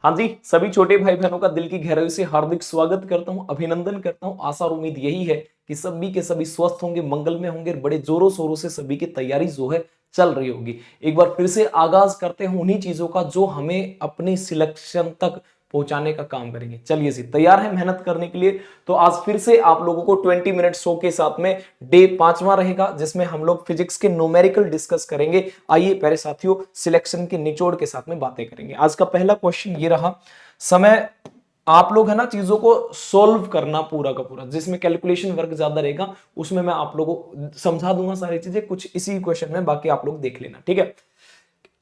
हाँ जी, सभी छोटे भाई बहनों का दिल की गहराई से हार्दिक स्वागत करता हूं, अभिनंदन करता हूं। आशा और उम्मीद यही है कि सभी के सभी स्वस्थ होंगे, मंगल में होंगे, बड़े जोरों शोरों से सभी की तैयारी जो है चल रही होगी। एक बार फिर से आगाज करते हैं उन्हीं चीजों का जो हमें अपने सिलेक्शन तक पहुंचाने का काम करेंगे। चलिए जी, तैयार है मेहनत करने के लिए। तो आज फिर से आप लोगों को 20 मिनट शो के साथ में डे 5वां रहेगा, जिसमें हम लोग फिजिक्स के न्यूमेरिकल डिस्कस करेंगे। आइए प्यारे साथियों, सिलेक्शन के निचोड़ के साथ में बातें करेंगे। आज का पहला क्वेश्चन ये रहा। समय आप लोग है ना चीजों को सोल्व करना पूरा का पूरा, जिसमें कैलकुलेशन वर्क ज्यादा रहेगा, उसमें मैं आप लोगों को समझा दूंगा सारी चीजें कुछ इसी क्वेश्चन में, बाकी आप लोग देख लेना, ठीक है।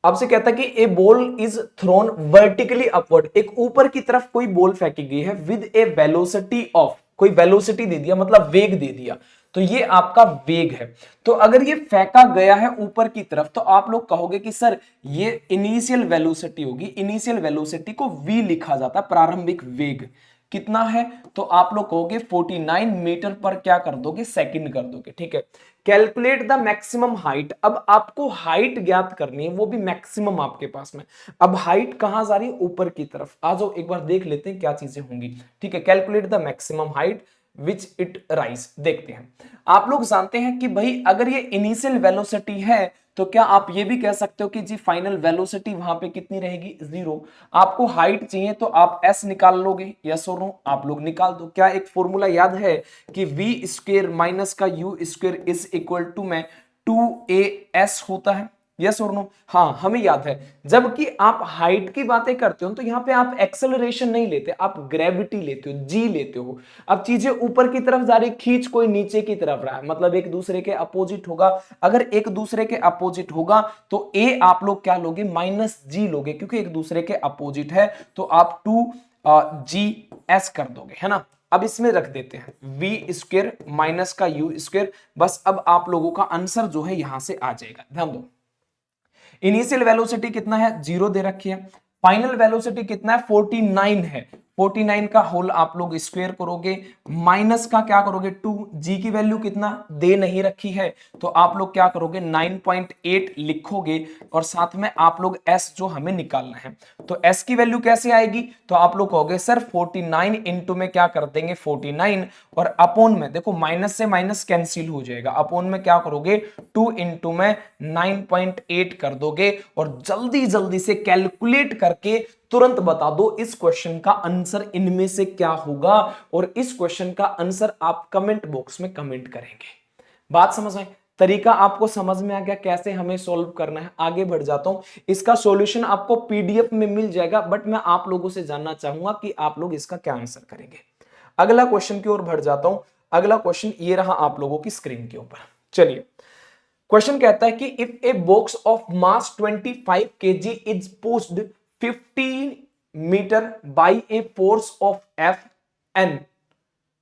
आपसे कहता है कि a ball is thrown vertically upward, एक ऊपर की तरफ कोई बॉल फेंकी गई है विद ए वेलोसिटी ऑफ, कोई वेलोसिटी दे दिया मतलब वेग दे दिया, तो ये आपका वेग है। तो अगर ये फेंका गया है ऊपर की तरफ तो आप लोग कहोगे कि सर ये इनिशियल वेलोसिटी होगी। इनिशियल वेलोसिटी को v लिखा जाता है, प्रारंभिक वेग कितना है, तो आप लोग कहोगे 49 मीटर पर क्या कर दोगे, सेकंड कर दोगे, ठीक है। कैलकुलेट द मैक्सिमम हाइट, अब आपको हाइट ज्ञात करनी है, वो भी मैक्सिमम आपके पास में। अब हाइट कहां जा रही है, ऊपर की तरफ। आ जाओ एक बार देख लेते हैं क्या चीजें होंगी, ठीक है। Calculate the maximum height which it rise, देखते हैं। आप लोग जानते हैं कि भाई अगर ये इनिशियल वेलोसिटी है तो क्या आप ये भी कह सकते हो कि जी फाइनल वेलोसिटी वहां पे कितनी रहेगी, 0। आपको हाइट चाहिए तो आप s निकाल लोगे, यस और नो, आप लोग निकाल दो। क्या एक फॉर्मूला याद है कि v स्क्वेयर माइनस का u square is equal to में 2as होता है, यस और नो। हाँ हमें याद है। जबकि आप हाइट की बातें करते हो तो यहां पे आप एक्सेलरेशन नहीं लेते, आप ग्रेविटी लेते हो, जी लेते हो। अब चीजें ऊपर की तरफ जा रही, खींच कोई नीचे की तरफ रहा है, मतलब एक दूसरे के अपोजिट होगा। अगर एक दूसरे के अपोजिट होगा तो ए आप लोग क्या लोगे, माइनस जी लोगे, क्योंकि एक दूसरे के अपोजिट है, तो आप 2g कर दोगे, है ना। अब इसमें रख देते हैं v स्क्वेयर माइनस का u स्क्वेयर, बस अब आप लोगों का आंसर जो है यहां से आ जाएगा। ध्यान दो, इनिशियल वेलोसिटी कितना है, 0 दे रखी है। फाइनल वेलोसिटी कितना है, 49 है। 49 का होल आप लोग स्क्वायर करोगे, माइनस का क्या करोगे 2, जी की वैल्यू कितना दे नहीं रखी है, तो आप लोग क्या करोगे 9.8 लिखोगे, और साथ में आप लोग एस जो हमें निकालना है, तो एस की वैल्यू कैसे आएगी, तो आप लोग कहोगे सर 49 इंटू में क्या कर देंगे 49, और अपोन में देखो माइनस से माइनस कैंसिल हो जाएगा, अपोन में क्या करोगे 2 इंटू में 9.8 कर दोगे, और जल्दी जल्दी से कैलकुलेट करके तुरंत बता दो इस क्वेश्चन का आंसर इनमें से क्या होगा, और इस क्वेश्चन का आंसर आप कमेंट बॉक्स में कमेंट करेंगे। बात समझ में, तरीका आपको समझ में आ गया कैसे हमें सॉल्व करना है। आगे बढ़ जाता हूं, इसका सॉल्यूशन आपको पीडीएफ में मिल जाएगा, बट मैं आप लोगों से जानना चाहूंगा कि आप लोग इसका क्या आंसर करेंगे। अगला क्वेश्चन की ओर बढ़ जाता हूं। अगला क्वेश्चन ये रहा आप लोगों की स्क्रीन के ऊपर। चलिए, क्वेश्चन कहता है कि if a box of mass 25 kg is pushed 15 metre by a force of F N,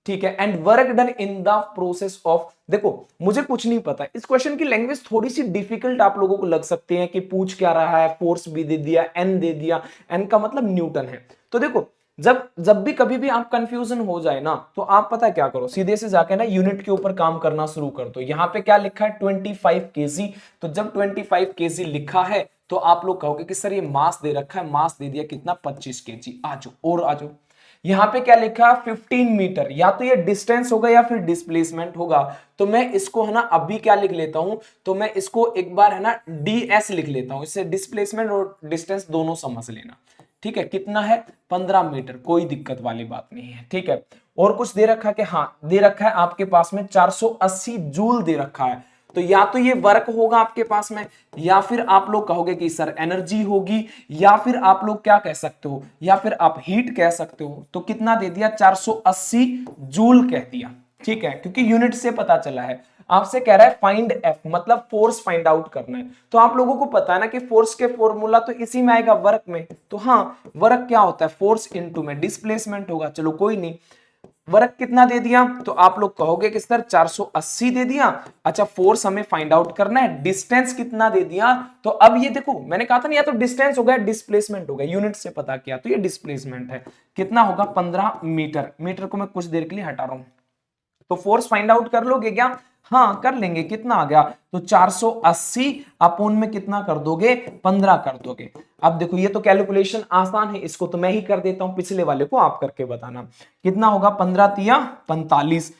ठीक है, and work done in the process of, देखो मुझे कुछ नहीं पता, इस क्वेश्चन की लैंग्वेज थोड़ी सी डिफिकल्ट आप लोगों को लग सकती है कि पूछ क्या रहा है, फोर्स भी दे दिया, एन दे दिया, एन का मतलब न्यूटन है। तो देखो जब जब भी कभी भी आप कंफ्यूजन हो जाए ना, तो आप पता क्या करो, सीधे से जाके ना यूनिट के ऊपर काम करना शुरू कर दो। यहाँ पे क्या लिखा है 25 kg, तो जब 25 kg लिखा है तो आप लोग कहोगे कि सर ये मास दे रखा है, मास दे दिया कितना 25 kg, आ जाओ और आ जाओ। यहां पे क्या लिखा है 15 मीटर, या तो ये डिस्टेंस होगा या फिर डिस्प्लेसमेंट होगा, तो मैं इसको है ना अभी क्या लिख लेता हूं, तो मैं इसको एक बार है ना ds लिख लेता हूं, इससे डिस्प्लेसमेंट और डिस्टेंस दोनों समझ लेना, ठीक है। कितना है 15 मीटर, कोई दिक्कत वाली बात नहीं है, ठीक है। और कुछ दे रखा है कि हाँ दे रखा है आपके पास में 480 जूल दे रखा है, तो या तो ये वर्क होगा आपके पास में, या फिर आप लोग कहोगे कि सर एनर्जी होगी, या फिर आप लोग क्या कह सकते हो, या फिर आप हीट कह सकते हो। तो कितना दे दिया 480 जूल कह दिया, ठीक है, क्योंकि यूनिट से पता चला है। आपसे कह रहा है फाइंड एफ, मतलब फोर्स फाइंड आउट करना है, तो आप लोगों को पता है ना कि फोर्स के फॉर्मूला तो इसी में आएगा वर्क में, तो हाँ वर्क क्या होता है फोर्स इनटू में डिस्प्लेसमेंट होगा। चलो कोई नहीं, वर्क कितना दे दिया, तो आप लोग कहोगे कि सर 480 दे दिया। अच्छा फोर्स हमें फाइंड आउट करना है, डिस्टेंस कितना दे दिया, तो अब ये देखो मैंने कहा था ना या तो डिस्टेंस हो गया डिस्प्लेसमेंट हो गया, यूनिट से पता किया तो ये डिस्प्लेसमेंट है, कितना होगा 15 मीटर। मीटर को मैं कुछ देर के लिए हटा रहा हूं, तो फोर्स फाइंड आउट कर लोगे क्या, हाँ कर लेंगे, कितना आ गया, तो 480 अपोन में कितना कर दोगे, 15 कर दोगे। अब देखो ये तो कैलकुलेशन आसान है, इसको तो मैं ही कर देता हूं, पिछले वाले को आप करके बताना। कितना होगा, 15 तिया 45,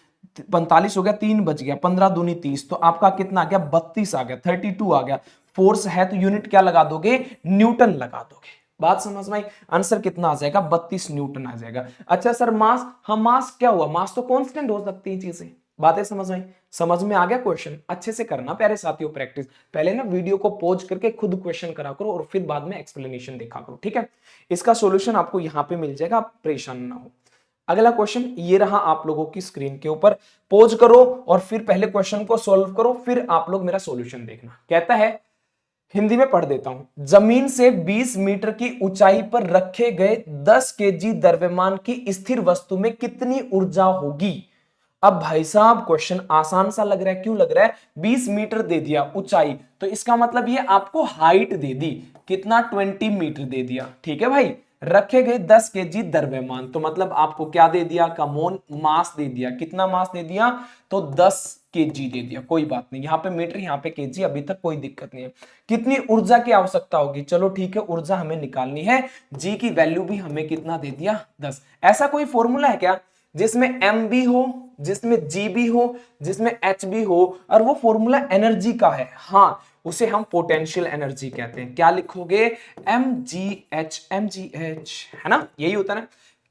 45 हो गया, 3 बच गया, 15 दूनी 30, तो आपका कितना आ गया, 32 आ गया, 32 आ गया। फोर्स है तो यूनिट क्या लगा दोगे, न्यूटन लगा दोगे। बात समझ में आई, आंसर कितना आ जाएगा, 32 न्यूटन आ जाएगा। अच्छा सर मास, हाँ मास क्या हुआ, मास तो कांस्टेंट हो सकती है चीजें। बातें समझ में आई, समझ में आ गया क्वेश्चन, अच्छे से करना प्यारे साथियों प्रैक्टिस। पहले ना वीडियो को पॉज करके खुद क्वेश्चन करा करो और फिर बाद में एक्सप्लेनेशन देखा करो, ठीक है। इसका सॉल्यूशन आपको यहां पे मिल जाएगा, आप परेशान ना हो। अगला क्वेश्चन ये रहा आप लोगों की स्क्रीन के ऊपर, पॉज करो और फिर पहले क्वेश्चन को सॉल्व करो, फिर आप लोग मेरा सॉल्यूशन देखना। कहता है, हिंदी में पढ़ देता हूं, जमीन से 20 मीटर की ऊंचाई पर रखे गए 10 केजी द्रव्यमान की स्थिर वस्तु में कितनी ऊर्जा होगी। अब भाई साहब क्वेश्चन आसान सा लग रहा है, क्यों लग रहा है, 20 मीटर दे दिया ऊंचाई, तो इसका मतलब ये आपको हाइट दे दी, कितना 20 मीटर दे दिया, ठीक है भाई। रखे गए 10 केजी द्रव्यमान, तो मतलब आपको क्या दे दिया, कमोन मास दे दिया, कितना मास दे दिया, तो 10 केजी दे दिया, कोई बात नहीं, यहां पे मीटर यहां पे केजी, अभी तक कोई दिक्कत नहीं है। कितनी ऊर्जा की आवश्यकता होगी, चलो ठीक है, ऊर्जा हमें निकालनी है, जी की वैल्यू भी हमें कितना दे दिया, 10। ऐसा कोई फॉर्मूला है क्या जिसमें एम भी हो, जिसमें जी भी हो, जिसमें एच भी हो, और वो फॉर्मूला एनर्जी का है, हाँ उसे हम पोटेंशियल एनर्जी कहते हैं। क्या लिखोगे, एम जी एच, है ना, यही होता है ना।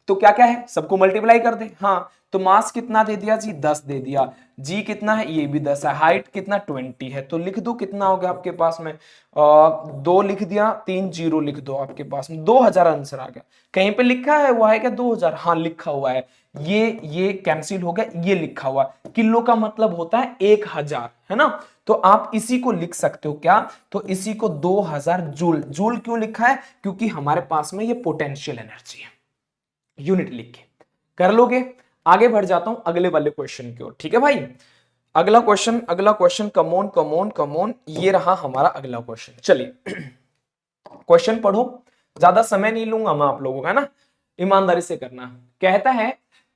तो क्या क्या है, सबको मल्टीप्लाई कर दे, हाँ तो मास कितना दे दिया जी, 10 दे दिया, जी कितना है, ये भी 10 है, हाइट कितना 20 है, तो लिख दो कितना हो गया आपके पास में, 2 लिख दिया, 3 जीरो लिख दो, आपके पास में 2000 आंसर आ गया। कहीं पे लिखा है वो है क्या 2000, हाँ लिखा हुआ है, ये कैंसिल हो गया, ये लिखा हुआ, किलो का मतलब होता है 1000, है ना। तो आप इसी को लिख सकते हो क्या, तो इसी को 2000 जूल, जूल क्यों लिखा है, क्योंकि हमारे पास में ये पोटेंशियल एनर्जी है, यूनिट लिख के कर लोगे। आगे बढ़ जाता हूं अगले वाले क्वेश्चन की ओर, ठीक है भाई। अगला क्वेश्चन, कमोन कमोन कमोन, ये रहा हमारा अगला क्वेश्चन। चलिए क्वेश्चन पढ़ो, ज्यादा समय नहीं लूंगा मैं आप लोगों का ना, ईमानदारी से करना। कहता है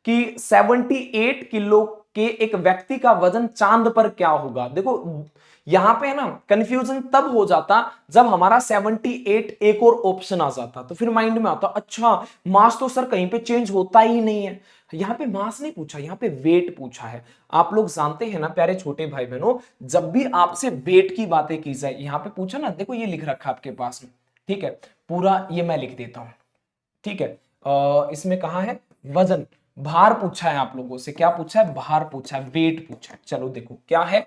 कि 78 किलो के एक व्यक्ति का वजन चांद पर क्या होगा। देखो यहां पे है ना कंफ्यूजन तब हो जाता जब हमारा 78 एक और ऑप्शन आ जाता, तो फिर माइंड में आता अच्छा मास तो सर कहीं पे चेंज होता ही नहीं है। यहां पे मास नहीं पूछा, यहां पे वेट पूछा है। आप लोग जानते हैं ना प्यारे छोटे भाई बहनों, जब भी आपसे वेट की बातें की जाए, यहां पे पूछा ना, देखो ये लिख रखा आपके पास में, ठीक है, पूरा ये मैं लिख देता हूं, ठीक है। इसमें कहा है वजन, भार पूछा है आप लोगों से, क्या पूछा है, भार पूछा है, वेट पूछा है। चलो देखो क्या है,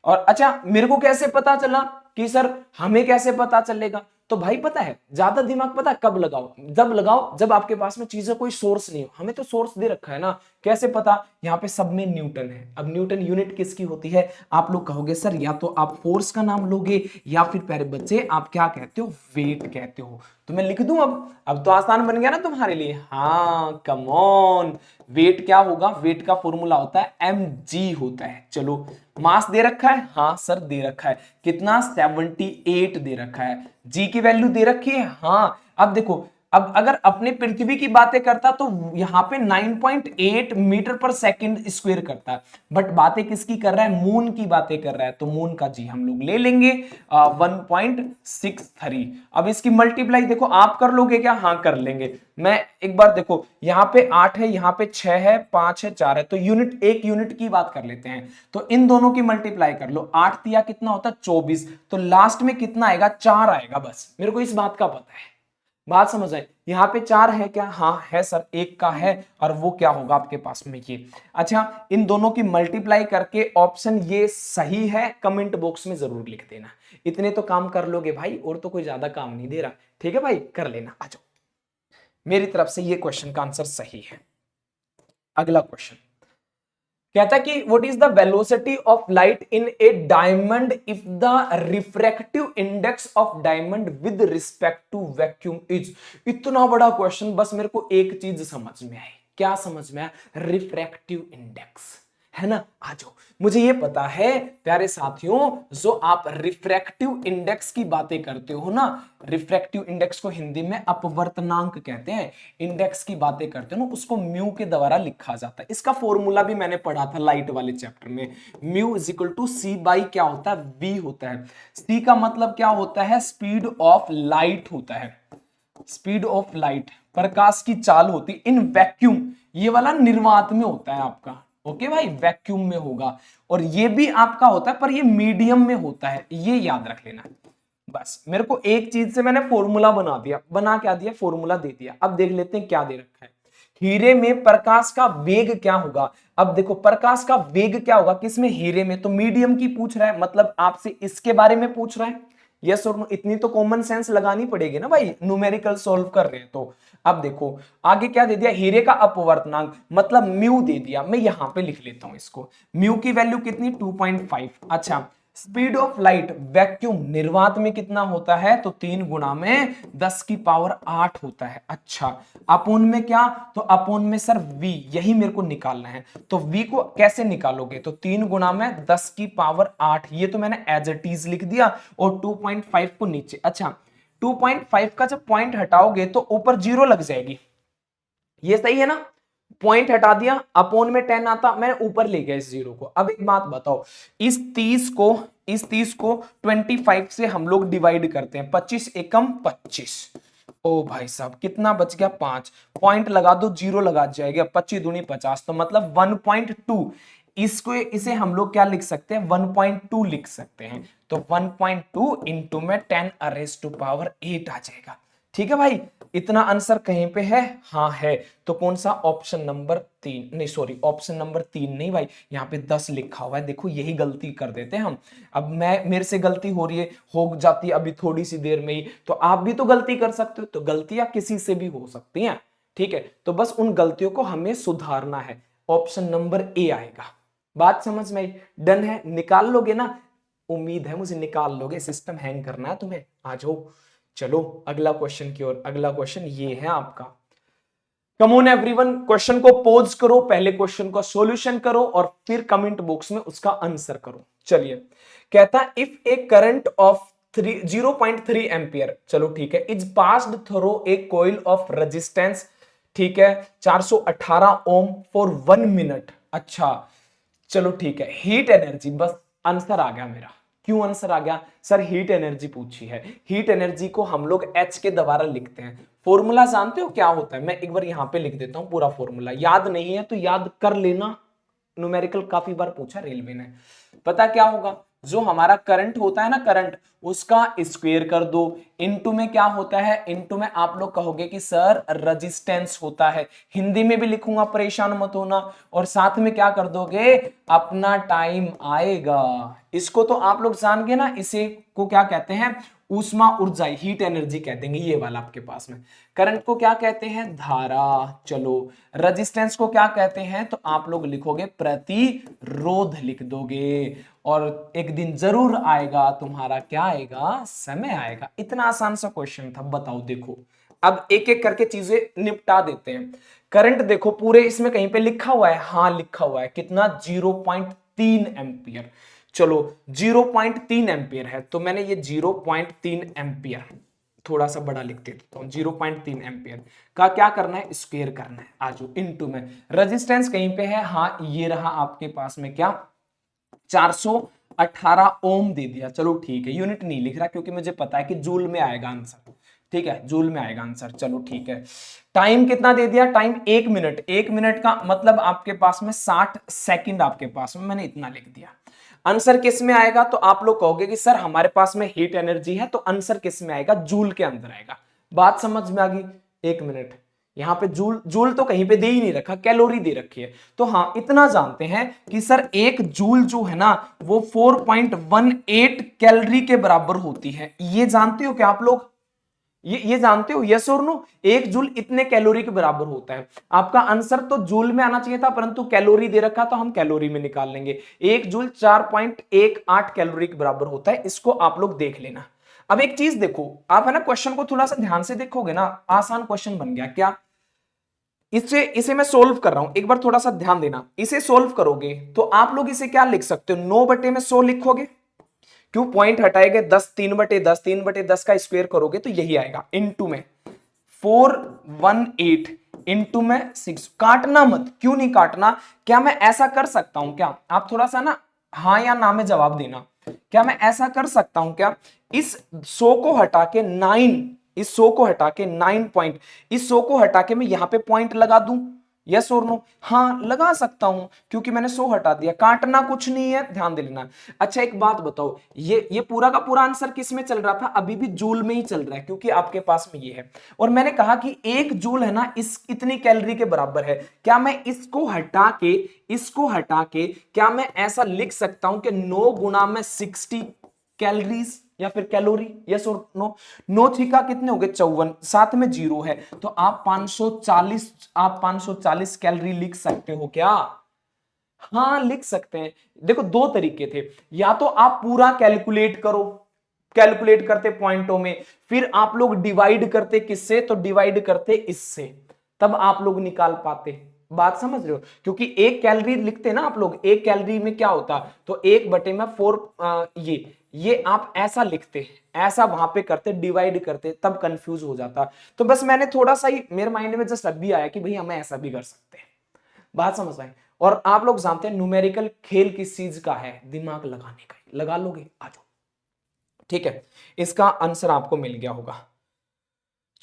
और अच्छा मेरे को कैसे पता चला कि सर हमें कैसे पता चलेगा, तो भाई पता है ज्यादा दिमाग पता है कब लगाओ, जब लगाओ जब आपके पास में चीजें कोई सोर्स नहीं हो। हमें तो सोर्स दे रखा है ना, कैसे पता, यहाँ पे सब में न्यूटन है। अब न्यूटन यूनिट किसकी होती है, आप लोग कहोगे सर या तो आप फोर्स का नाम लोगे या फिर प्यारे बच्चे आप क्या कहते हो, वेट कहते हो। तो मैं लिख दूं, अब तो आसान बन गया ना तुम्हारे लिए, हाँ कम ऑन। वेट क्या होगा, वेट का फॉर्मूला होता है mg होता है। चलो मास दे रखा है, हाँ सर दे रखा है, कितना 78 दे रखा है, जी की वैल्यू दे रखी है, हाँ। अब देखो, अब अगर अपने पृथ्वी की बातें करता तो यहां पे 9.8 मीटर पर सेकंड स्क्वायर करता है, बट बातें किसकी कर रहा है, मून की बातें कर रहा है, तो मून का जी हम लोग ले लेंगे 1.63। अब इसकी मल्टीप्लाई देखो आप कर लोगे क्या, हाँ कर लेंगे। मैं एक बार देखो, यहाँ पे 8 है, यहाँ पे 6 है, 5 है, 4 है, तो यूनिट, एक यूनिट की बात कर लेते हैं, तो इन दोनों की मल्टीप्लाई कर लो, 8 दिया कितना होता है 24, तो लास्ट में कितना आएगा, 4 आएगा, बस मेरे को इस बात का पता है। बात समझ आए, यहाँ पे 4 है क्या, हाँ है सर, एक का है, और वो क्या होगा आपके पास में ये। अच्छा इन दोनों की मल्टीप्लाई करके ऑप्शन ये सही है, कमेंट बॉक्स में जरूर लिख देना। इतने तो काम कर लोगे भाई, और तो कोई ज्यादा काम नहीं दे रहा, ठीक है भाई, कर लेना। आ जाओ, मेरी तरफ से ये क्वेश्चन का आंसर सही है। अगला क्वेश्चन कहता है कि what is the velocity of light in a diamond if the refractive index of diamond with respect to vacuum is. इतना बड़ा क्वेश्चन, बस मेरे को एक चीज समझ में आई, क्या समझ में आया, रिफ्रैक्टिव इंडेक्स है ना। आ जाओ, मुझे ये पता है प्यारे साथियों, जो आप रिफ्रैक्टिव इंडेक्स की बातें करते हो ना, रिफ्रैक्टिव इंडेक्स को हिंदी में अपवर्तनांक कहते हैं, इंडेक्स की बातें करते हो ना, उसको म्यू के द्वारा लिखा जाता है। इसका फॉर्मूला भी मैंने पढ़ा था लाइट वाले चैप्टर में। Mu is equal to c by क्या होता है, वी होता है। सी का मतलब क्या होता है, स्पीड ऑफ लाइट होता है, स्पीड ऑफ लाइट, प्रकाश की चाल होती इन वैक्यूम, ये वाला निर्वात में होता है आपका, ओके भाई, वैक्यूम में होगा। और ये भी आपका होता है पर ये मीडियम में होता है, ये याद रख लेना। बस मेरे को एक चीज से मैंने फॉर्मूला बना दिया, बना क्या दिया, फॉर्मूला दे दिया। अब देख लेते हैं क्या दे रखा है। हीरे में प्रकाश का वेग क्या होगा। अब देखो प्रकाश का वेग क्या होगा किसमें, हीरे में, तो मीडियम की पूछ रहा है, मतलब आपसे इसके बारे में पूछ रहा है। यस और नो, इतनी तो कॉमन सेंस लगानी पड़ेगी ना भाई, न्यूमेरिकल सॉल्व कर रहे हैं तो। अब देखो आगे क्या दे दिया, हीरे का अपवर्तनांक मतलब म्यू दे दिया, मैं यहां पे लिख लेता हूं इसको। म्यू की वैल्यू कितनी, 2.5। अच्छा, स्पीड ऑफ लाइट वैक्यूम निर्वात में कितना होता है, तो 3 गुना में 10 की पावर 8 होता है। अच्छा, अपोन में क्या, तो अपोन में सर v, यही मेरे को निकालना है। तो v को कैसे निकालोगे, तो 3 गुना में 10 की पावर 8, ये तो मैंने एज इट इज लिख दिया, और 2.5 को नीचे। अच्छा, 2.5 का जब पॉइंट हटाओगे तो ऊपर 0 लग जाएगी, ये सही है ना। पॉइंट हटा दिया, अपोन में 10 आता, मैंने ऊपर ले गया इस 0 को। अब एक बात बताओ, इस 30 को 25 से हम लोग डिवाइड करते हैं, 25 एकम 25। ओ भाई साहब कितना बच गया, 5। पॉइंट लगा दो, 0 लगा जाएगा, 25 दूनी 50, तो मतलब 1.2। इसको इसे हम लोग क्या लिख सकते हैं, 1.2 लिख सकते हैं। तो 1.2 इंटू में 10 अरेज टू पावर 8 आ जाएगा। ठीक है भाई, इतना आंसर कहीं पे है, हाँ है। तो कौन सा, ऑप्शन नंबर 3, नहीं सॉरी, ऑप्शन नंबर 3 नहीं भाई, यहाँ पे 10 लिखा हुआ है, देखो यही गलती कर देते हैं हम। अब मेरे से गलती हो रही है, हो जाती है अभी थोड़ी सी देर में ही, तो आप भी तो गलती कर सकते हो, तो गलतियां किसी से भी हो सकती हैं। ठीक है, तो बस उन गलतियों को हमें सुधारना है, ऑप्शन नंबर ए आएगा। बात समझ में आई, डन है, निकाल लोगे ना, उम्मीद है मुझे निकाल लोगे, सिस्टम हैंग करना है तुम्हें, आ जाओ। चलो अगला क्वेश्चन की ओर, अगला क्वेश्चन ये है आपका। कम ऑन एवरीवन, क्वेश्चन को पॉज करो, पहले क्वेश्चन का सॉल्यूशन करो और फिर कमेंट बॉक्स में उसका आंसर करो। चलिए, कहता है if A current of 0.3 ampere, चलो ठीक है, is passed through a coil of resistance, ठीक है, 418 ओम फॉर 1 मिनट। अच्छा चलो ठीक है, हीट एनर्जी, बस आंसर आ गया मेरा। क्यों आंसर आ गया, सर हीट एनर्जी पूछी है, हीट एनर्जी को हम लोग H के द्वारा लिखते हैं। फॉर्मूला जानते हो क्या होता है, मैं एक बार यहां पे लिख देता हूं पूरा फॉर्मूला, याद नहीं है तो याद कर लेना, न्यूमेरिकल काफी बार पूछा रेलवे ने। पता क्या होगा, जो हमारा करंट होता है ना, करंट, उसका स्क्वायर कर दो, इनटू में क्या होता है, इनटू में आप लोग कहोगे कि सर रेजिस्टेंस होता है, हिंदी में भी लिखूंगा परेशान मत होना, और साथ में क्या कर दोगे, अपना टाइम आएगा। इसको तो आप लोग जान गए ना, इसे को क्या कहते हैं, ऊष्मा ऊर्जा, हीट एनर्जी कह देंगे, ये वाला आपके पास में। करंट को क्या कहते हैं, धारा। चलो, रेजिस्टेंस को क्या कहते हैं, तो आप लोग लिखोगे प्रतिरोध लिख दोगे। और एक दिन जरूर आएगा तुम्हारा, क्या आएगा, समय आएगा। इतना आसान सा क्वेश्चन था, बताओ। देखो अब एक एक करके चीजें निपटा देते हैं। करंट देखो पूरे इसमें कहीं पे लिखा हुआ है, हाँ लिखा हुआ है, कितना, 0.3 एम्पियर। चलो 0.3 एम्पियर है, तो मैंने ये 0.3 एम्पियर थोड़ा सा बड़ा लिख देता हूं, 0.3 एम्पियर का क्या करना है, स्क्वायर करना है। आजो इनटू में रेजिस्टेंस कहीं पे है, हाँ ये रहा आपके पास में, क्या 418 ओम दे दिया। चलो ठीक है, यूनिट नहीं लिख रहा क्योंकि मुझे पता है कि जूल में आएगा आंसर। ठीक है, जूल में आएगा आंसर। चलो ठीक है, टाइम कितना दे दिया, टाइम 1 मिनट। 1 मिनट का मतलब आपके पास में 60 सेकंड आपके पास में, मैंने इतना लिख दिया। आंसर किस में आएगा, तो आप लोग कहोगे कि सर हमारे पास में हीट एनर्जी है, तो आंसर किस में आएगा, जूल के अंदर आएगा। बात समझ में आ गई। 1 मिनट, यहां पे जूल, जूल तो कहीं पे दे ही नहीं रखा, कैलोरी दे रखी है। तो हाँ इतना जानते हैं कि सर 1 जूल जो है ना, वो 4.18 कैलोरी के बराबर होती है। ये जानते हो क्या आप लोग, ये जानते हो, यस और नो, 1 जूल इतने कैलोरी के बराबर होता है। आपका आंसर तो जूल में आना चाहिए था, परंतु कैलोरी दे रखा तो हम कैलोरी में निकाल लेंगे। 1 जूल 4.18 कैलोरी के बराबर होता है, इसको आप लोग देख लेना। अब एक चीज देखो, आप है ना क्वेश्चन को थोड़ा सा ध्यान से देखोगे ना, आसान क्वेश्चन बन गया क्या। इसे इसे मैं सोल्व कर रहा हूं, एक बार थोड़ा सा ध्यान देना। इसे सोल्व करोगे तो आप लोग इसे क्या लिख सकते हो, 9/100 लिखोगे। क्यों, पॉइंट हटाएंगे, 10 3/10, 3/10 का स्क्वायर करोगे तो यही आएगा, इनटू में 418 इंटू में 6। काटना मत, क्यों नहीं काटना, क्या मैं ऐसा कर सकता हूं क्या, आप थोड़ा सा ना हाँ या ना में जवाब देना। क्या मैं ऐसा कर सकता हूं क्या, इस 100 को हटा के 9, इस 100 को हटा के 9 पॉइंट, इस 100 को हटा के मैं यहां पे पॉइंट लगा दूं, यस और नो, हाँ लगा सकता हूं, क्योंकि मैंने 100 हटा दिया, काटना कुछ नहीं है, ध्यान दे लेना। अच्छा एक बात बताओ, ये पूरा का पूरा आंसर किस में चल रहा था, अभी भी जूल में ही चल रहा है, क्योंकि आपके पास में ये है। और मैंने कहा कि 1 जूल है ना, इस इतनी कैलोरी के बराबर है। क्या मैं इसको हटा के क्या मैं ऐसा लिख सकता हूं कि 9 गुना में 60 कैलोरीज या फिर कैलोरी, यस और नो। 9 कितने हो गए 54, साथ में जीरो है, तो आप 540 कैलोरी लिख सकते हो क्या, हाँ लिख सकते हैं। देखो दो तरीके थे, या तो आप पूरा कैलकुलेट करो, कैलकुलेट करते पॉइंटों में, फिर आप लोग डिवाइड करते किससे, तो डिवाइड करते इससे, तब आप लोग निकाल पाते। बात समझ रहे हो, क्योंकि एक कैलोरी लिखते ना आप लोग, एक कैलोरी में क्या होता, तो 1/4 ये आप ऐसा लिखते, ऐसा वहां पे करते, डिवाइड करते, तब कंफ्यूज हो जाता। तो बस मैंने थोड़ा सा ही मेरे माइंड में जस्ट अभी आया कि भाई हमें ऐसा भी कर सकते हैं। बात समझ आए। और आप लोग जानते हैं न्यूमेरिकल खेल किस चीज का है, दिमाग लगाने का, लगा लोगे, आ जाओ। ठीक है, इसका आंसर आपको मिल गया होगा।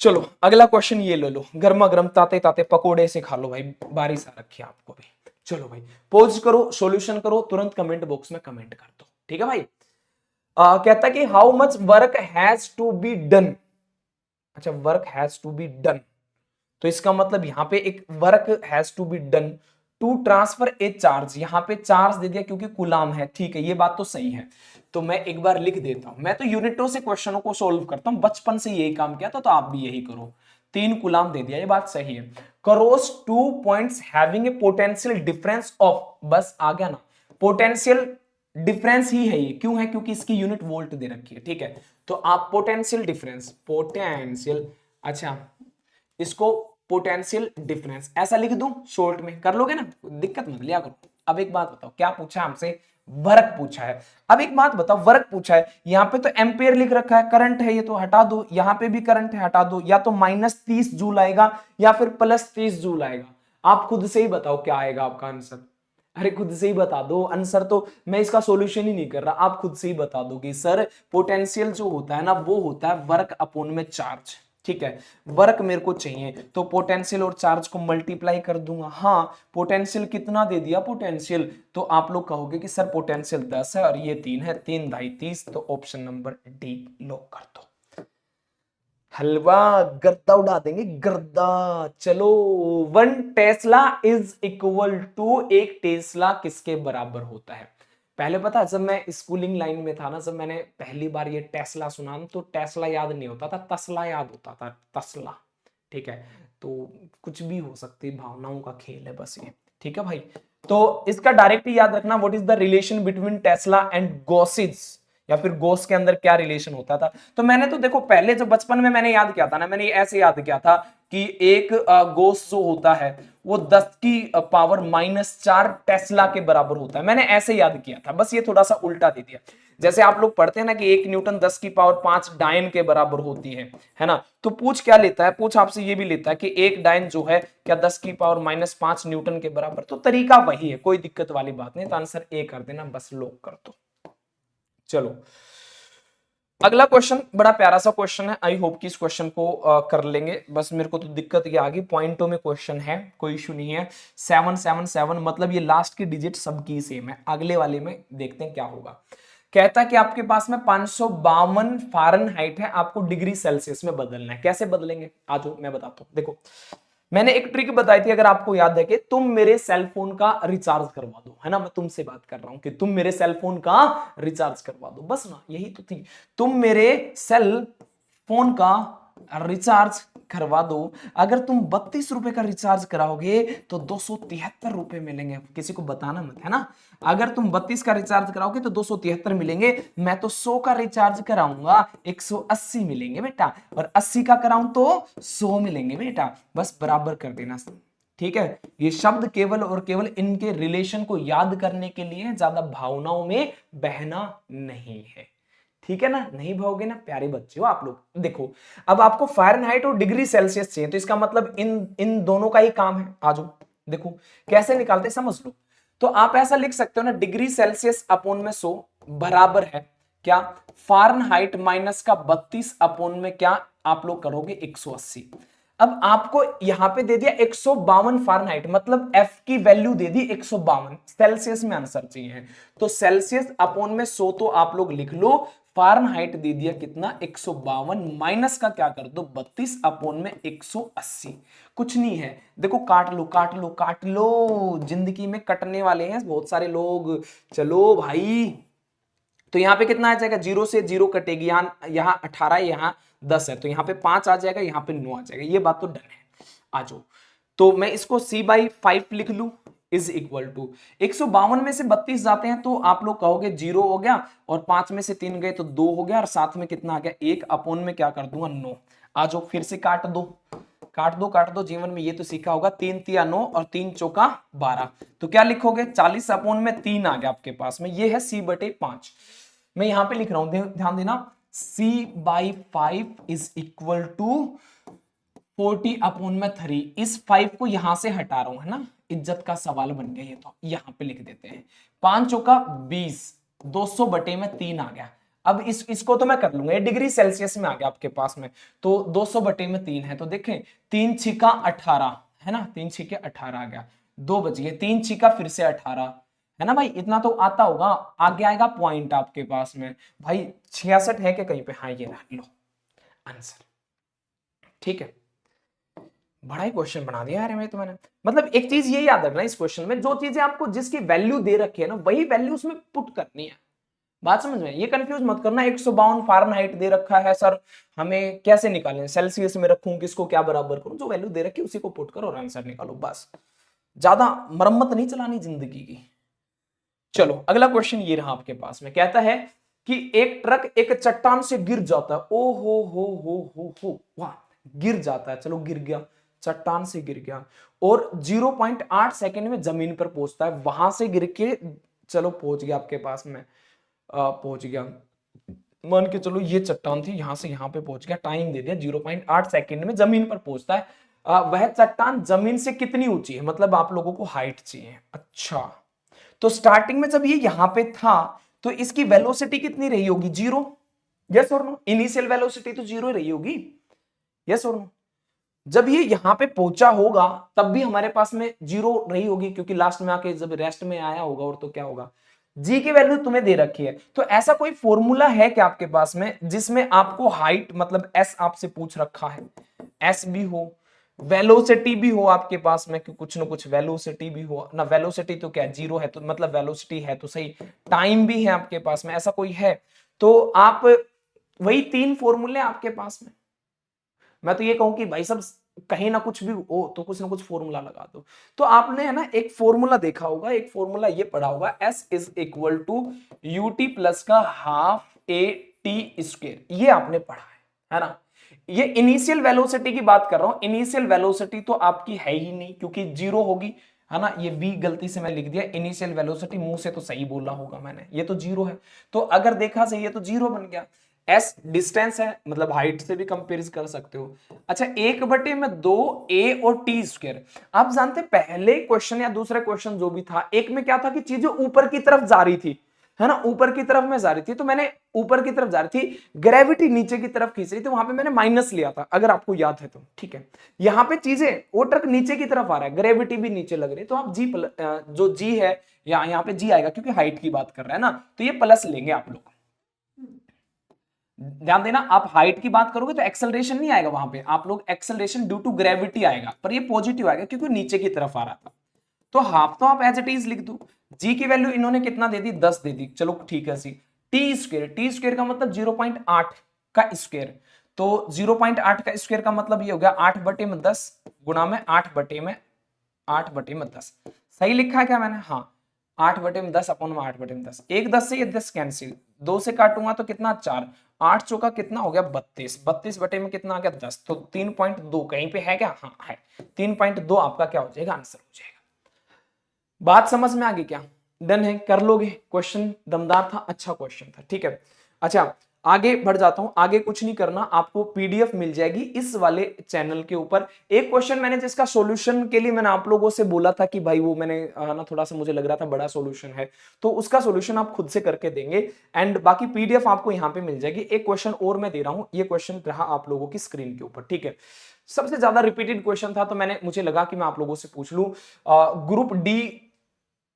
चलो अगला क्वेश्चन ये ले लो, गर्मा गर्म ताते ताते पकोड़े से खा लो भाई, बारिश आ रखी है आपको भी। चलो भाई पॉज करो, सॉल्यूशन करो, तुरंत कमेंट बॉक्स में कमेंट कर दो, ठीक है भाई। कहता कि how much work has to be done. अच्छा, work has to be done, तो इसका मतलब यहां पे एक work has to be done to transfer a charge, यहां पे चार्ज दे दिया क्योंकि गुलाम है, ठीक है ये बात तो सही है। तो मैं एक बार लिख देता हूं, मैं तो यूनिटों से क्वेश्चनों को सोल्व करता हूं, बचपन से यही काम किया था, तो आप भी यही करो। 3 गुलाम दे दिया, ये बात सही है। Cross 2 points having a potential difference of, बस आ गया ना, पोटेंशियल डिफरेंस ही है ये, क्यों है, क्योंकि इसकी यूनिट वोल्ट दे रखी है, ठीक है। तो आप पोटेंशियल डिफरेंस, पोटेंशियल, अच्छा इसको पोटेंशियल डिफरेंस ऐसा लिख दूं, शॉर्ट में कर लोगे ना, दिक्कत मत लिया करो। अब एक बात बताओ, क्या पूछा हमसे, वर्क पूछा है। अब एक बात बताओ, वर्क पूछा है, यहां पे तो एम्पेयर लिख रखा है, करंट है ये तो हटा दो, यहां पे भी करंट है हटा दो, या तो -30 जूल आएगा या फिर +30 जूल आएगा। आप खुद से ही बताओ क्या आएगा आपका आंसर, अरे खुद से ही बता दो आंसर, तो मैं इसका सॉल्यूशन ही नहीं कर रहा, आप खुद से ही बता दोगे सर पोटेंशियल जो होता है ना वो होता है वर्क अपॉन में चार्ज, ठीक है। वर्क मेरे को चाहिए तो पोटेंशियल और चार्ज को मल्टीप्लाई कर दूंगा, हाँ पोटेंशियल कितना दे दिया पोटेंशियल, तो आप लोग कहोगे कि सर पोटेंशियल 10 है और ये 3 है, 3 ढाई 30, तो ऑप्शन नंबर डी लॉक कर दो। हलवा गर्दा उड़ा देंगे, गर्दा। चलो, 1 टेस्ला इज इक्वल टू, एक टेस्ला किसके बराबर होता है। पहले पता है, जब मैं स्कूलिंग लाइन में था ना, जब मैंने पहली बार ये टेस्ला सुना तो टेस्ला याद नहीं होता था, तसला याद होता था, तसला, ठीक है। तो कुछ भी हो सकती, भावनाओं का खेल है बस ये, ठीक है भाई। तो इसका डायरेक्ट याद रखना, what is the relation between tesla and gausses, या फिर गोस के अंदर क्या रिलेशन होता था। तो मैंने तो देखो पहले जब बचपन में मैंने याद किया था ना, मैंने ऐसे याद किया था कि एक गोस जो होता है वो 10 की पावर -4 टेस्ला के बराबर होता है, मैंने ऐसे याद किया था, बस ये थोड़ा सा उल्टा दे दिया। जैसे आप लोग पढ़ते हैं ना कि 1 न्यूटन 10 की पावर 5 डायन के बराबर होती है ना। तो पूछ क्या लेता है, पूछ आपसे ये भी लेता है कि एक डायन जो है क्या 10 की पावर -5 न्यूटन के बराबर, तो तरीका वही है, कोई दिक्कत वाली बात नहीं, तो आंसर ए कर देना, बस लॉक कर दो। चलो अगला क्वेश्चन बड़ा प्यारा सा क्वेश्चन है, आई होप कि इस क्वेश्चन को कर लेंगे, बस मेरे को तो दिक्कत ये आ गई, पॉइंटों में क्वेश्चन है, कोई इशू नहीं है। 777 मतलब ये लास्ट की डिजिट सबकी सेम है, अगले वाले में देखते हैं क्या होगा। कहता है कि आपके पास में 552 फ़ारेनहाइट है, आपको डिग्री सेल्सियस में बदलना है, कैसे बदलेंगे, आज मैं बताता हूं। देखो मैंने एक ट्रिक बताई थी, अगर आपको याद है, कि तुम मेरे सेल फोन का रिचार्ज करवा दो, है ना, मैं तुमसे बात कर रहा हूं कि तुम मेरे सेल फोन का रिचार्ज करवा दो, बस ना, यही तो थी, तुम मेरे सेल फोन का रिचार्ज करवा दो। अगर तुम 32 रुपए का रिचार्ज कराओगे तो 273 रुपए मिलेंगे, किसी को बताना मत, है ना। अगर तुम 32 का रिचार्ज कराओगे तो 273 मिलेंगे, मैं तो 100 का रिचार्ज कराऊंगा 180 मिलेंगे बेटा, और 80 का कराऊं तो 100 मिलेंगे बेटा, बस बराबर कर देना, ठीक है, ये शब्द केवल और केवल इनके रिलेशन को याद करने के लिए, ज्यादा भावनाओं में बहना नहीं है। ठीक है ना, नहीं भाओगे ना प्यारे बच्चे हो आप लोग। देखो अब आपको फ़ारेनहाइट और डिग्री सेल्सियस चाहिए, तो इसका मतलब इन इन दोनों का ही काम है। आ जाओ देखो कैसे निकालते समझ लो। तो आप ऐसा लिख सकते हो ना, डिग्री सेल्सियस अपॉन में 100 बराबर है क्या, फ़ारेनहाइट माइनस का 32 अपॉन में क्या आप लोग करोगे 180। अब आपको यहां पे दे दिया 152 फ़ारेनहाइट, मतलब एफ की वैल्यू दे दी 152, सेल्सियस में आंसर चाहिए, तो सेल्सियस अपॉन में 100 तो आप लोग लिख लो, फ़ारेनहाइट दे दिया कितना 152, माइनस का क्या कर दो 32 अपॉन में 180। कुछ नहीं है, देखो काट लो काट लो काट लो, जिंदगी में कटने वाले हैं बहुत सारे लोग। चलो भाई, तो यहां पे कितना आ जाएगा, 0 से 0 कटेगी, यहाँ 18, यहाँ 10 है, तो यहाँ पे 5 आ जाएगा, यहाँ पे 9 आ जाएगा, ये बात तो डन है। आ जाओ, तो मैं इसको c/5 लिख लू इज इक्वल टू 152 में से 32 जाते हैं तो आप लोग कहोगे 0 हो गया, और 5 में से 3 गए तो 2 हो गया, और साथ में कितना आ गया 1 अपॉन में क्या कर दूंगा 9। आ जाओ फिर से काट दो काट दो काट दो, जीवन में ये तो सीखा होगा, 3 तिया 9 और 3 चौका 12, तो क्या लिखोगे 40 अपॉन में 3 आ गया आपके पास में, ये है c/5। मैं यहां पे लिख रहा हूं, ध्यान देना, c/5 is equal to 40 upon में 3, इस 5 को यहां से हटा रहा हूं, है ना, इज्जत का सवाल बन गया ये, तो यहां पे लिख देते हैं 5 चौका 20, 200 बटे में 3 आ गया। अब इसको तो मैं कर लूंगा, ये डिग्री सेल्सियस में आ गया आपके पास में, तो 200 बटे में 3 है, तो देखें 3 छिका 18 है ना, 3 छिके 18 आ गया, 2 बच गए, 3 छिका फिर से 18 है ना भाई, इतना तो आता होगा। आगे आएगा पॉइंट आपके पास में भाई, 66 है क्या कहीं पे, हाँ ये रख लो आंसर। ठीक है, बड़ा ही क्वेश्चन बना दिया यार मैं तो मैंने, मतलब एक चीज ये याद रखना इस क्वेश्चन में, जो चीजें आपको जिसकी वैल्यू दे रखी है ना वही वैल्यू उसमें पुट करनी है, बात समझ में, ये कंफ्यूज मत करना। 152 फ़ारेनहाइट दे रखा है सर, हमें कैसे निकालें, सेल्सियस में रखूं, किसको क्या बराबर करूं, जो वैल्यू दे रखी है उसी को पुट करो और आंसर निकालो, बस ज्यादा मरम्मत नहीं चलानी जिंदगी की। चलो अगला क्वेश्चन ये रहा आपके पास में, कहता है कि एक ट्रक एक चट्टान से गिर जाता है, ओ हो वाह, गिर जाता है, चलो गिर गया, चट्टान से गिर गया, और 0.8 सेकंड में जमीन पर पहुंचता है, वहां से गिर के चलो पहुंच गया आपके पास में, पहुंच गया, मान के चलो ये चट्टान थी, यहां से यहां पे पहुंच गया, टाइम दे दिया 0.8 सेकंड में जमीन पर पहुंचता है। वह चट्टान जमीन से कितनी ऊंची है, मतलब आप लोगों को हाइट चाहिए। अच्छा, तो स्टार्टिंग में जब ये यहां पे था तो इसकी वेलोसिटी कितनी रही होगी, 0, यस और नो, इनिशियल वेलोसिटी तो 0 रही होगी, यस और नो। जब ये यहां पे पहुंचा होगा तब भी हमारे पास में 0 रही होगी, क्योंकि लास्ट में आके जब रेस्ट में आया होगा, और तो क्या होगा, जी की वैल्यू तुम्हें दे रखी है, तो ऐसा कोई फॉर्मूला है क्या आपके पास में जिसमें आपको हाइट मतलब एस आपसे पूछ रखा है, एस भी हो, वेलोसिटी भी हो आपके पास में, कि कुछ ना कुछ वेलोसिटी भी हो ना, वेलोसिटी तो क्या 0 है, तो मतलब वेलोसिटी है तो सही, टाइम भी है आपके पास में, ऐसा कोई है, तो आप वही 3 फॉर्मूले आपके पास में, मैं तो ये कहूं कि भाई सब कहीं ना कुछ भी हो तो कुछ ना कुछ फॉर्मूला लगा दो। तो आपने है ना एक फॉर्मूला देखा होगा, एक फॉर्मूला ये पढ़ा होगा, s is equal to u t plus का हाफ ए टी स्क्वेयर, ये आपने पढ़ा है ना। ये इनिशियल वेलोसिटी की बात कर रहा हूं, इनिशियल वेलोसिटी तो आपकी है ही नहीं क्योंकि 0 होगी, है ना, ये v गलती से मैं लिख दिया, इनिशियल वेलोसिटी मुंह से तो सही बोला होगा मैंने, ये तो 0 है, तो अगर देखा सही है तो 0 बन गया। एस डिस्टेंस है, मतलब हाइट से भी कंपेयर कर सकते हो। अच्छा, 1/2 ए और टी स्क्वायर, आप जानते पहले क्वेश्चन या दूसरे क्वेश्चन जो भी था, एक में क्या था कि चीजें ऊपर की तरफ जा रही थी, है ना, ऊपर की तरफ में जा रही थी, तो मैंने ऊपर की तरफ जा रही थी, ग्रेविटी नीचे की तरफ खींच रही थी, वहां पे मैंने माइनस लिया था, अगर आपको याद है तो, ठीक है। यहाँ पे चीजें, वो ट्रक नीचे की तरफ आ रहा है, ग्रेविटी भी नीचे लग रही है, तो आप जी जो जी है यहाँ पे जी आएगा क्योंकि हाइट की बात कर रहा है ना, तो ये प्लस लेंगे आप लोग। ध्यान देना, आप हाइट की बात करोगे तो एक्सेलरेशन नहीं आएगा वहां पे, आप लोग एक्सेलरेशन ड्यू टू ग्रेविटी आएगा, पर ये पॉजिटिव आएगा क्योंकि नीचे की तरफ आ रहा था, तो हाफ तो आप एज इट इज लिख दो। जी की वैल्यू इन्होंने कितना दे दी, 10 दे दी, चलो ठीक है सी। टी स्क्वेयर का मतलब 0.8 का स्क्वेयर, तो 0.8 का स्क्वेयर का मतलब ये हो गया 8/10 गुणा में 8/10, सही लिखा है क्या मैंने, हाँ, 8/10 अपॉन में 8/10, एक 10 से ये 10 कैंसिल, 2 से काटूंगा तो कितना 4, 8 चौका कितना हो गया 32, 32 बटे में कितना आ गया 10, तो 3.2 कहीं पे है क्या, हाँ है, 3.2 आपका क्या हो जाएगा, आंसर हो जाएगा। बात समझ में आ गई क्या, डन है, कर लोगे, क्वेश्चन दमदार था, अच्छा क्वेश्चन था, ठीक है। अच्छा आगे बढ़ जाता हूं, आगे कुछ नहीं करना, आपको पीडीएफ मिल जाएगी इस वाले चैनल के ऊपर। एक क्वेश्चन मैंने जिसका सॉल्यूशन के लिए मैंने आप लोगों से बोला था कि भाई वो मैंने ना थोड़ा सा मुझे लग रहा था बड़ा सॉल्यूशन है, तो उसका सॉल्यूशन आप खुद से करके देंगे, एंड बाकी पीडीएफ आपको यहाँ पे मिल जाएगी। एक क्वेश्चन और मैं दे रहा हूं, ये क्वेश्चन रहा आप लोगों की स्क्रीन के ऊपर, ठीक है। सबसे ज्यादा रिपीटेड क्वेश्चन था, तो मुझे लगा कि मैं आप लोगों से पूछ लूं। ग्रुप डी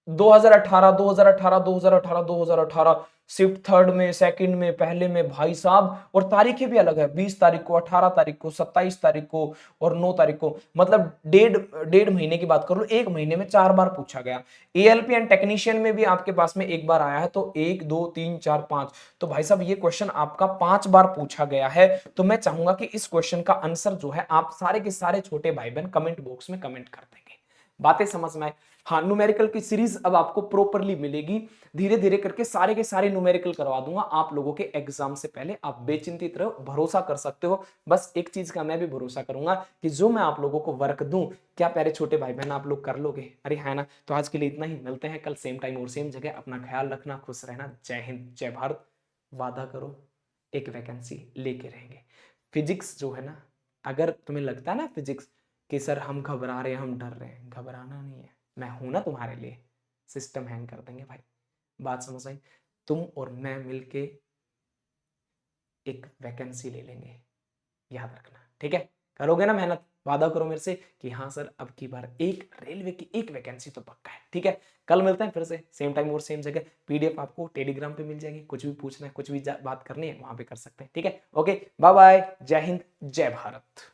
2018 2018 2018 2018 शिफ्ट थर्ड में, सेकंड में, पहले में, भाई साहब, और तारीखें भी अलग है, 20 तारीख को, 18 तारीख को, 27 तारीख को और 9 तारीख को, मतलब डेढ़ डेढ़ महीने की बात कर लो, एक महीने में 4 बार पूछा गया। एएलपी एंड टेक्नीशियन में भी आपके पास में एक बार आया है, तो 1 2 3 4 5, तो भाई साहब ये क्वेश्चन आपका 5 बार पूछा गया है। तो मैं चाहूंगा कि इस क्वेश्चन का आंसर जो है आप सारे के सारे छोटे भाई बहन कमेंट बॉक्स में कमेंट कर देंगे। बातें समझ में आए, हाँ न्यूमेरिकल की सीरीज अब आपको प्रॉपरली मिलेगी, धीरे धीरे करके सारे के सारे न्यूमेरिकल करवा दूंगा आप लोगों के एग्जाम से पहले, आप बेचिंतित रहो, भरोसा कर सकते हो। बस एक चीज का मैं भी भरोसा करूंगा कि जो मैं आप लोगों को वर्क दूं, क्या प्यारे छोटे भाई बहन आप लोग कर लोगे, अरे है ना। तो आज के लिए इतना ही, मिलते हैं कल सेम टाइम और सेम जगह, अपना ख्याल रखना, खुश रहना, जय हिंद जय भारत। वादा करो एक वैकेंसी लेके रहेंगे। फिजिक्स जो है ना, अगर तुम्हें लगता है ना फिजिक्स कि सर हम घबरा रहे हैं, हम डर रहे हैं, घबराना नहीं है, मैं हूं ना तुम्हारे लिए, सिस्टम हैंग कर देंगे भाई। बात समझ आई, तुम और मैं मिलके एक वैकेंसी ले लेंगे, याद रखना, ठीक है। करोगे ना मेहनत, वादा करो मेरे से कि हाँ सर अब की बार एक रेलवे की एक वैकेंसी तो पक्का है, ठीक है। कल मिलते हैं फिर से सेम टाइम और सेम जगह, पीडीएफ आपको टेलीग्राम पे मिल जाएगी, कुछ भी पूछना है, कुछ भी बात करनी है वहां पे कर सकते हैं, ठीक है। ओके बाय बाय, जय हिंद जय भारत।